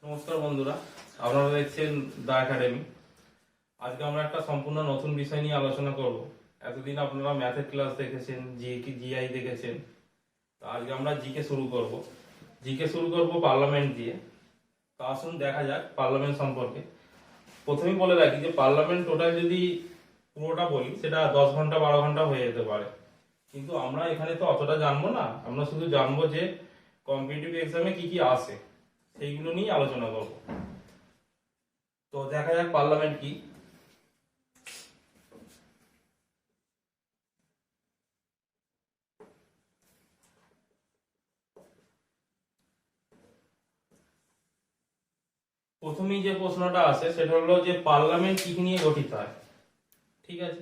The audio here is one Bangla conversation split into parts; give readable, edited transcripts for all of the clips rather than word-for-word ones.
নমস্কার বন্ধুরা, আপনারা দেখছেন দা একাডেমি। আজকে আমরা একটা সম্পূর্ণ নতুন বিষয় নিয়ে আলোচনা করব। এতদিন আপনারা ম্যাথের ক্লাস দেখেছেন, জিআই দেখেছেন। তো আজকে আমরা জিকে শুরু করব পার্লামেন্ট দিয়ে। তো আসুন দেখা যাক পার্লামেন্ট সম্পর্কে। প্রথমেই বলে রাখি যে পার্লামেন্ট টোটাল যদি পুরোটা বলি সেটা 10 ঘন্টা 12 ঘন্টা হয়ে যেতে পারে, কিন্তু আমরা এখানে তো অতটা জানবো না। আমরা শুধু জানবো যে কম্পিটিটিভ এক্সামে কি কি আসে, সেইগুলো নিয়ে আলোচনা করব। তো দেখা যাক পার্লামেন্ট কি। প্রথমেই যে প্রশ্নটা আসে সেটা হলো যে পার্লামেন্ট কি নিয়ে গঠিত হয়। ঠিক আছে,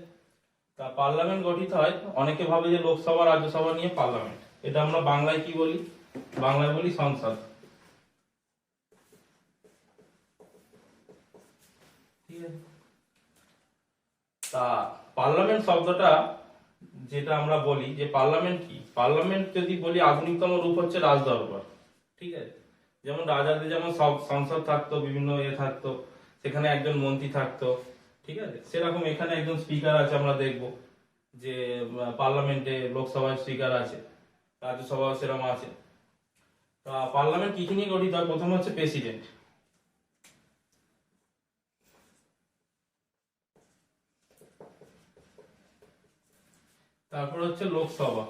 তা পার্লামেন্ট গঠিত হয়, অনেকে ভাবে যে লোকসভা রাজ্যসভা নিয়ে পার্লামেন্ট। এটা আমরা বাংলায় কি বলি? বাংলায় বলি সংসদ। ঠিক আছে, তা পার্লামেন্ট শব্দটা যেটা আমরা বলি যে পার্লামেন্ট কি, পার্লামেন্ট যদি বলি আধুনিকতম রূপ হচ্ছে রাজদরবার। ঠিক আছে, যেমন রাজাদের যেমন সব সংসদ থাকতো, বিভিন্ন থাকতো, সেখানে একজন মন্ত্রী থাকতো। ঠিক আছে, সেরকম এখানে একজন স্পিকার আছে। আমরা দেখব যে পার্লামেন্টে লোকসভায় স্পিকার আছে, রাজ্যসভা সেরকম আছে। তা পার্লামেন্ট কি নিয়ে গঠিত হয়? প্রথম হচ্ছে প্রেসিডেন্ট, তারপর হচ্ছে লোকসভা,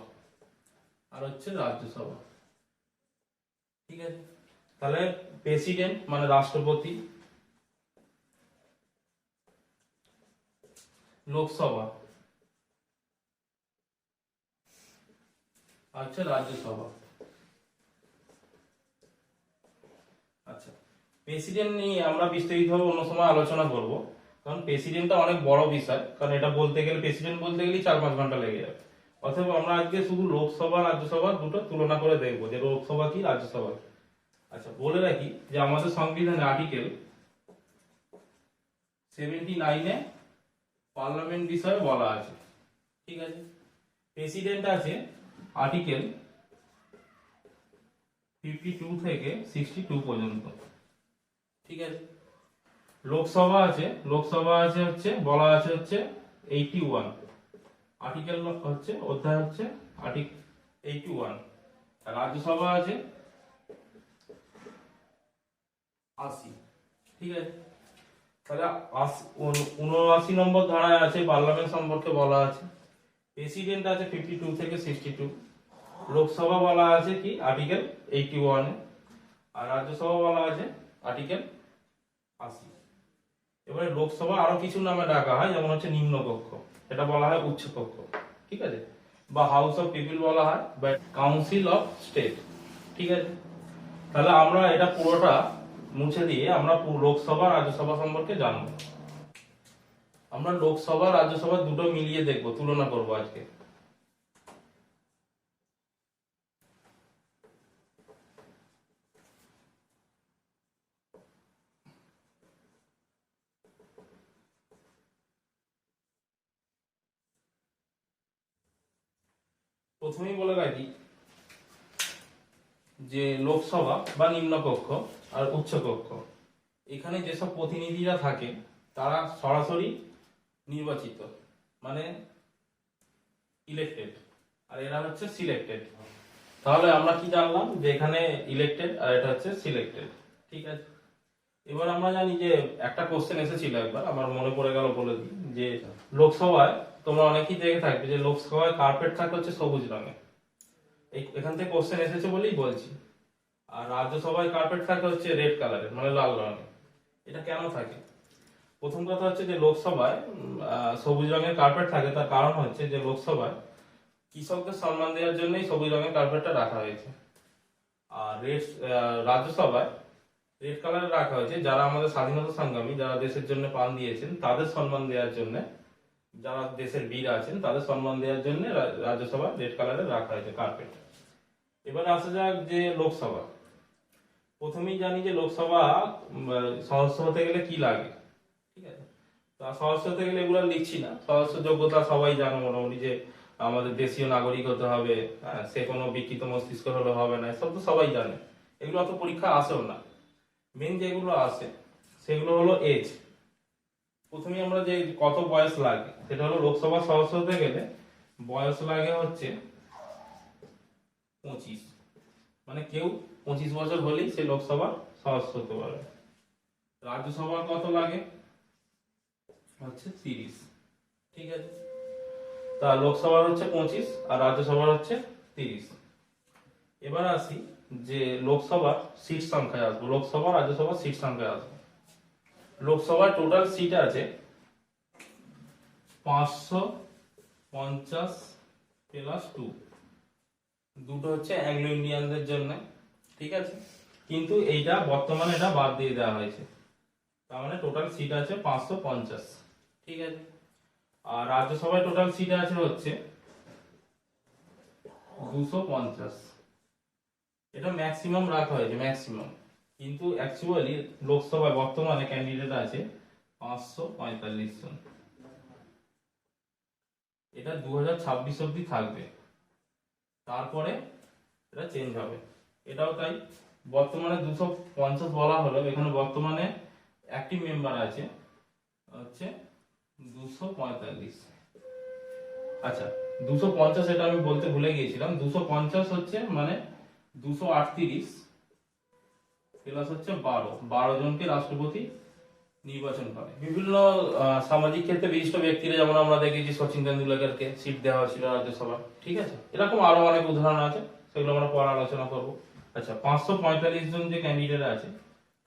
আর হচ্ছে রাজ্যসভা। ঠিক আছে, তাহলে প্রেসিডেন্ট মানে রাষ্ট্রপতি, লোকসভা, আর হচ্ছে রাজ্যসভা। আচ্ছা, প্রেসিডেন্ট নিয়ে আমরা বিস্তারিতভাবে অন্য সময় আলোচনা করব, কারণ প্রেসিডেন্টটা অনেক বড় বিষয়। কারণ এটা বলতে গেলে, প্রেসিডেন্ট বলতে গেলেই 4-5 ঘন্টা লেগে যাবে। অথবা আমরা আজকে শুধু লোকসভা রাজ্যসভা দুটো তুলনা করে দেখবো যে লোকসভা কি রাজ্যসভা কি। আচ্ছা, বলে রাখি যে আমাদের সংবিধানে আর্টিকেল 79-এ পার্লামেন্ট বিষয়ে বলা আছে। ঠিক আছে, প্রেসিডেন্ট আছে আর্টিকেল 52 থেকে 62 পর্যন্ত। ঠিক আছে, লোকসভা আছে হচ্ছে বলা আছে হচ্ছে 81, আর্টিকেল হচ্ছে অধ্যায় হচ্ছে আর্টিকেল 81। আর রাজ্যসভা আছে 80। ঠিক আছে, তাহলে 79 নম্বর ধারায় আছে পার্লামেন্ট সম্পর্কে বলা আছে। প্রেসিডেন্ট আছে 52 থেকে 62, লোকসভা বলা আছে কি আর্টিকেল 81 এ, আর রাজ্যসভা বলা আছে আর্টিকেল 80। এবারে লোকসভা আরো কিছু নামে ডাকা হয়, যেমন হচ্ছে নিম্নকক্ষ, এটা বলা হয় উচ্চকক্ষ। ঠিক আছে, বা হাউস অফ পিপল বলা হয়, বা কাউন্সিল অফ স্টেট। ঠিক আছে, তাহলে আমরা এটা পুরোটা মুছে দিয়ে আমরা লোকসভা রাজ্যসভা সম্পর্কে জানবো। আমরা লোকসভা রাজ্যসভা দুটো মিলিয়ে দেখবো, তুলনা করবো আজকে। প্রথমেই বলে রাখি যে লোকসভা বা নিম্নকক্ষ আর উচ্চকক্ষ, এখানে যেসব প্রতিনিধিরা থাকে তারা সরাসরি নির্বাচিত, মানে ইলেক্টেড, আর এরা হচ্ছে সিলেক্টেড। তাহলে আমরা কি জানলাম যে এখানে ইলেক্টেড আর এটা হচ্ছে সিলেক্টেড। ঠিক আছে, এবার আমরা জানি যে একটা কোশ্চেন এসেছিল একবার, আমার মনে পড়ে গেল বলে দিই, যে লোকসভায় তোমরা অনেকেই দেখে থাকবে যে লোকসভায় কার্পেট থাকে হচ্ছে সবুজ রঙের। এখান থেকে কোশ্চেন এসেছে বলেই বলছি। আর রাজ্যসভায় কার্পেট থাকে হচ্ছে রেড কালারের, মানে লাল রঙের। এটা কেন থাকে? প্রথম কথা হচ্ছে যে লোকসভায় সবুজ রঙের কার্পেট থাকে, তার কারণ হচ্ছে যে লোকসভায় কৃষকদের সম্মান দেওয়ার জন্যই সবুজ রঙের কার্পেটটা রাখা হয়েছে। আর রাজ্যসভায় রেড কালারে রাখা হয়েছে যারা আমাদের স্বাধীনতা সংগ্রামী, যারা দেশের জন্য প্রাণ দিয়েছেন তাদের সম্মান দেওয়ার জন্য, যারা দেশের বীর আছেন তাদের সম্মান দেওয়ার জন্য রাজ্যসভা রেড কালারে রাখা হয়েছে কার্পেট। এবার আসা যাক যে লোকসভা। প্রথমেই জানি যে লোকসভা সদস্য হতে গেলে কি লাগে। ঠিক আছে, তা সদস্য হতে গেলে এগুলো লিখছি না, সদস্য যোগ্যতা সবাই জানো মোটামুটি, যে আমাদের দেশীয় নাগরিক হতে হবে, হ্যাঁ, সে কোনো বিকৃত মস্তিষ্ক হলে হবে না, এসব তো সবাই জানে, এগুলো অত পরীক্ষা আসেও না। মেন যেগুলো আছে সেগুলো হলো এজ। প্রথমে আমরা যে কত বয়স লাগে সেটা হলো লোকসভার সদস্য হতে গেলে বয়স লাগে হচ্ছে 25, মানে কেউ 25 বছর হলেই সে লোকসভার সদস্য হতে পারবে। রাজ্যসভার কত লাগে হচ্ছে 30, ঠিক আছে। তা লোকসভার হচ্ছে 25 আর রাজ্যসভার হচ্ছে 30। এবার আসি যে লোকসভার সিট সংখ্যায় আসবো, লোকসভা রাজ্যসভার সিট সংখ্যায় আসবো। লোকসভার টোটাল সিট আছে 550 প্লাস 2, দুটো হচ্ছে অ্যাংলো ইন্ডিয়ানদের জন্য, ঠিক আছে। কিন্তু এইটা বর্তমানে এটা বাদ দিয়ে দেওয়া হয়েছে, তার মানে টোটাল সিট আছে 550, ঠিক আছে। আর রাজ্যসভায় টোটাল সিট আছে হচ্ছে 250, এটা ম্যাক্সিমাম রাখা হয়েছে, ম্যাক্সিমাম। কিন্তু অ্যাকচুয়ালি লোকসভায় বর্তমানে ক্যান্ডিডেট আছে 545 জন। এটা 2026 অবধি থাকবে, তারপরে এটা চেঞ্জ হবে। এটাও তাই, বর্তমানে 250 বলা হলো, এখানে বর্তমানে অ্যাক্টিভ মেম্বার আছে হচ্ছে 245। আচ্ছা, 250 এটা আমি বলতে ভুলে গিয়েছিলাম, 250 হচ্ছে মানে 238 প্লাস হচ্ছে 12 জনকে রাষ্ট্রপতি নির্বাচন করে। বিভিন্ন সামাজিক ক্ষেত্রে বিশিষ্ট ব্যক্তিরা, যেমন আমরা দেখেছি সচিন তেন্ডুলকরকে সিট দেওয়া হয়েছিল রাজ্যসভা, ঠিক আছে। এরকম আরো অনেক উদাহরণ আছে, সেগুলো আমরা পরে আলোচনা করব। আচ্ছা, 545 জন যে ক্যান্ডিডেট আছে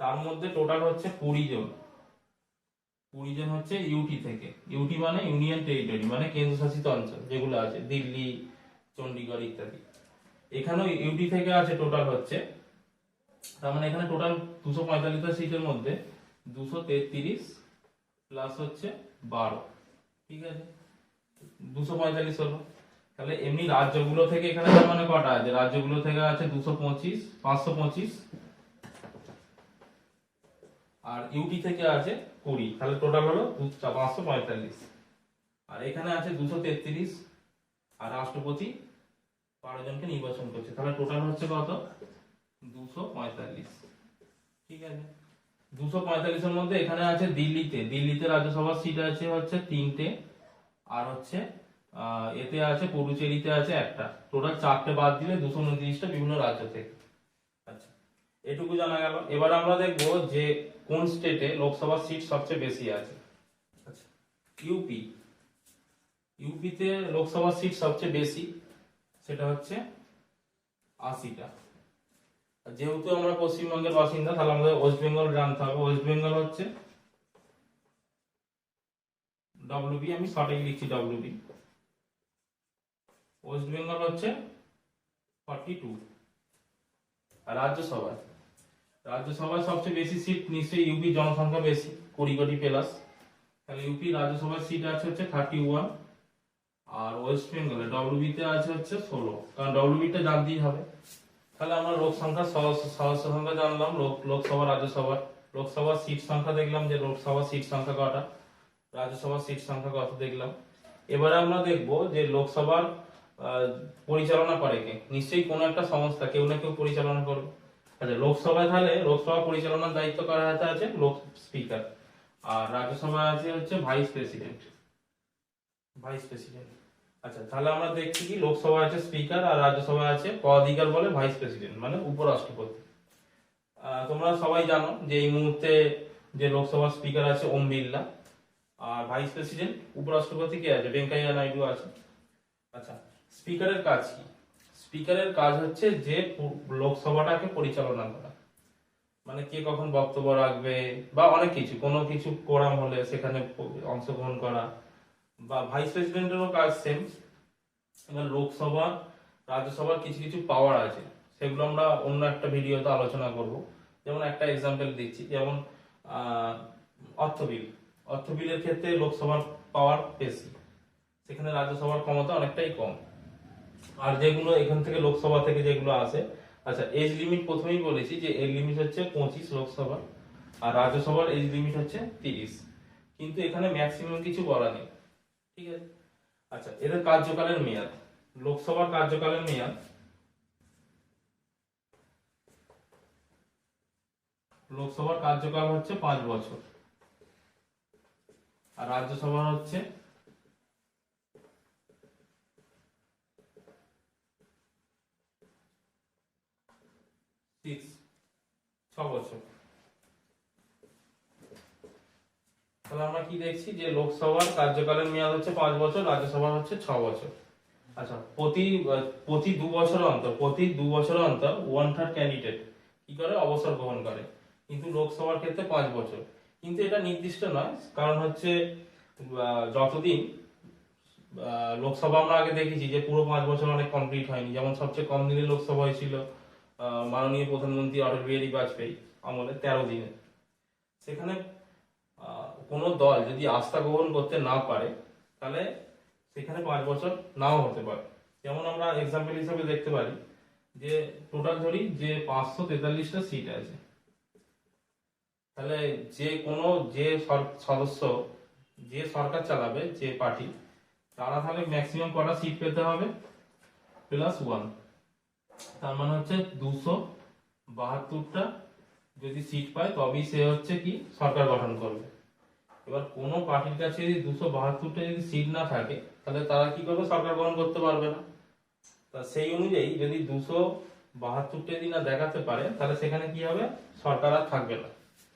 তার মধ্যে টোটাল হচ্ছে 20 জন, 20 জন হচ্ছে ইউটি থেকে। ইউটি মানে ইউনিয়ন টেরিটরি, মানে কেন্দ্রশাসিত অঞ্চল যেগুলো আছে, দিল্লি, চণ্ডীগড় ইত্যাদি। এখানেও ইউটি থেকে আছে টোটাল হচ্ছে, তার মানে এখানে টোটাল 245টা সিটের মধ্যে 233 প্লাস হচ্ছে 12, ঠিক আছে, 245 হলো। তাহলে এমনি রাজ্যগুলো থেকে এখানে তার মানে কটা আছে, রাজ্যগুলো থেকে আছে 225, 525, আর ইউটি থেকে আছে 20, তাহলে টোটাল হলো 545। আর এখানে আছে 233, আর রাষ্ট্রপতি 12 জনকে নির্বাচন করছে, তাহলে টোটাল হচ্ছে কত, 245, ঠিক আছে। 245 এর মধ্যে এখানে আছে দিল্লিতে রাজ্যসভার সিট আছে হচ্ছে 3টে, আর হচ্ছে এতে আছে পুডুচেরিতে আছে একটা, টোটাল 4টে বাদ দিলে 229টা বিভিন্ন রাজ্য থেকে। আচ্ছা, এটুকু জানা গেল। এবার আমরা দেখবো যে কোন স্টেটে লোকসভার সিট সবচেয়ে বেশি আছে। আচ্ছা, ইউপিতে লোকসভার সিট সবচেয়ে বেশি, সেটা হচ্ছে 80টা। যেহেতু আমরা পশ্চিমবঙ্গের বাসিন্দা, তাহলে আমাদের ওয়েস্ট বেঙ্গল জানতে হবে। ওয়েস্ট বেঙ্গল হচ্ছে ডব্লিউবি, আমি সঠিক লিখছি ডব্লিউবি। ওয়েস্ট বেঙ্গল হচ্ছে 42। আর রাজ্যসভায় সবচেয়ে বেশি সিট নিশ্চয়ই ইউপি, জনসংখ্যা বেশি, 20 কোটি প্লাস, তাহলে ইউপি রাজ্যসভার সিট আছে হচ্ছে 31। আর ওয়েস্ট বেঙ্গলে ডব্লিউবি তে আছে হচ্ছে 16, কারণ ডব্লিউবি টা জানতেই হবে। তাহলে আমরা লোক সংখ্যা, সদস্য সংখ্যা জানলাম, লোকসভা রাজ্যসভা। লোকসভার সিট সংখ্যা দেখলাম যে লোকসভার সিট সংখ্যা কটা, রাজ্যসভার সিট সংখ্যা কত দেখলাম। এবারে আমরা দেখব যে লোকসভার পরিচালনা করে কে, নিশ্চয়ই কোনো একটা সংস্থা, কেউ না কেউ পরিচালনা করবে। আচ্ছা, লোকসভায় তাহলে লোকসভা পরিচালনার দায়িত্ব কার হাতে আছে, লোক স্পিকার। আর রাজ্যসভায় আছে হচ্ছে ভাইস প্রেসিডেন্ট। আচ্ছা, তাহলে আমরা দেখছি কি লোকসভায় আছে স্পিকার আর রাজ্যসভায় আছে পদাধিকার বলে ভাইস প্রেসিডেন্ট, মানে উপরাষ্ট্রপতি। তোমরা সবাই জানো যে এই মুহূর্তে যে লোকসভার স্পিকার আছে ওম বিড়লা, আর ভাইস প্রেসিডেন্ট উপরাষ্ট্রপতি কে আছে, ভেঙ্কাইয়া নাইডু আছে। আচ্ছা, স্পিকারের কাজ কি? স্পিকারের কাজ হচ্ছে যে লোকসভাটাকে পরিচালনা করা, মানে কে কখন বক্তব্য রাখবে বা অনেক কিছু, কোনো কিছু কোরাম হলে সেখানে অংশগ্রহণ করা। বা ভাইস প্রেসিডেন্টেরও কাজ সেম। এবার লোকসভা রাজ্যসভার কিছু কিছু পাওয়ার আছে, সেগুলো আমরা অন্য একটা ভিডিওতে আলোচনা করব। যেমন একটা এক্সাম্পল দিচ্ছি, যেমন অর্থ বিলের ক্ষেত্রে লোকসভার পাওয়ার বেশি, সেখানে রাজ্যসভার ক্ষমতা অনেকটাই কম। আর যেগুলো এখান থেকে লোকসভা থেকে যেগুলো আসে, আচ্ছা, এজ লিমিট প্রথমেই বলেছি যে এজ লিমিট হচ্ছে 25 লোকসভা, আর রাজ্যসভার এজ লিমিট হচ্ছে 30, কিন্তু এখানে ম্যাক্সিমাম কিছু বলা নেই, ঠিক আছে। আচ্ছা, এদের কার্যকালের মেয়াদ, লোকসভার কার্যকালের মেয়াদ, লোকসভার কার্যকাল হচ্ছে 5 বছর, আর রাজ্যসভার হচ্ছে 6 বছর। তাহলে আমরা কি দেখছি যে লোকসভার কার্যকালের মেয়াদ হচ্ছে 5 বছর, রাজ্যসভার হচ্ছে 6 বছর। আচ্ছা, প্রতি 2 বছর অন্তর 1/3 ক্যান্ডিডেট কি করে অবসর গ্রহণ করে, কিন্তু লোকসভার ক্ষেত্রে 5 বছর। কিন্তু এটা নির্দিষ্ট নয়, কারণ হচ্ছে যতদিন লোকসভা আমরা আগে দেখেছি যে পুরো 5 বছর অনেক কমপ্লিট হয়নি, যেমন সবচেয়ে কম দিনে লোকসভা হয়েছিল মাননীয় প্রধানমন্ত্রী অটল বিহারী বাজপেয়ী আমলে 13 দিনে। সেখানে কোনো দল যদি আস্থা গ্রহণ করতে না পারে তাহলে সেখানে 5 বছর নাও হতে পারে। যেমন আমরা এক্সাম্পল হিসেবে দেখতে পারি যে টোটাল ধরি যে 543টা সিট আছে, তাহলে যে সদস্য যে সরকার চালাবে, যে পার্টি, তারা তাহলে ম্যাক্সিমাম কটা সিট পেতে হবে, +1। তার মানে হচ্ছে 272টা যদি সিট পায় তবেই সে হচ্ছে কি সরকার গঠন করবে। এবার কোন পার্টির কাছে যদি 272টা যদি সিট না থাকে তাহলে তারা কি করবে, সরকার গঠন করতে পারবে না। তা সেই অনুযায়ী যদি 272টা যদি না দেখাতে পারে তাহলে সেখানে কি হবে, সরকার আর থাকবে না,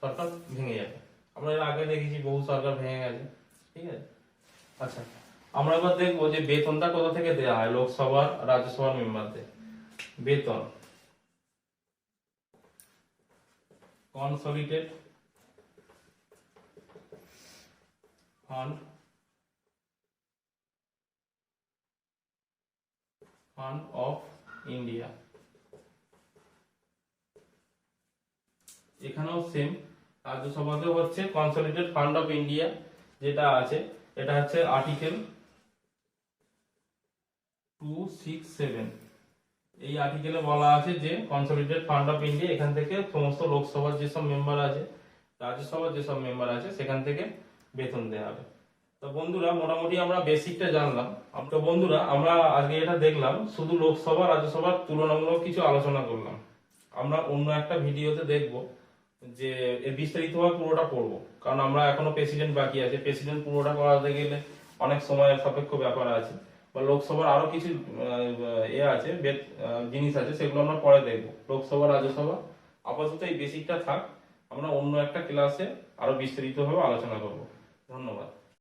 সরকার ভেঙে যাবে। আমরা এর আগে দেখেছি বহু সরকার ভেঙে গেছে, ঠিক আছে। আচ্ছা, আমরা এবার দেখবো যে বেতনটা কোথা থেকে দেওয়া হয় লোকসভার রাজ্যসভার মেম্বারদের। বেতন কনসলিডেটেড ফান্ড অফ ইন্ডিয়া, এখানেও সেম, রাজ্যসভাতেও হচ্ছে কনসলিডেটেড ফান্ড অফ ইন্ডিয়া যেটা আছে, এটা হচ্ছে আর্টিকেল 267। এই আর্টিকেলে বলা আছে যে কনসলিডেটেড ফান্ড অফ ইন্ডিয়া, এখান থেকে সমস্ত লোকসভার যেসব মেম্বার আছে, রাজ্যসভার যেসব মেম্বার আছে, সেখান থেকে বেতন দেওয়া হবে। তো বন্ধুরা মোটামুটি আমরা বেসিকটা জানলাম। তো বন্ধুরা আমরা আজকে এটা দেখলাম, শুধু লোকসভা রাজ্যসভার তুলনামূলক কিছু আলোচনা করলাম। আমরা অন্য একটা ভিডিওতে দেখব যে এর বিস্তারিতভাবে পুরোটা পড়বো, কারণ আমরা এখনো প্রেসিডেন্ট বাকি আছে, প্রেসিডেন্ট পুরোটা করাতে গেলে অনেক সময়ের সাপেক্ষ ব্যাপার আছে, বা লোকসভার আরো কিছু আছে জিনিস আছে, সেগুলো আমরা পরে দেখবো। লোকসভা রাজ্যসভা আপাতত এই বেসিকটা থাক, আমরা অন্য একটা ক্লাসে আরো বিস্তারিতভাবে আলোচনা করব। ধন্যবাদ।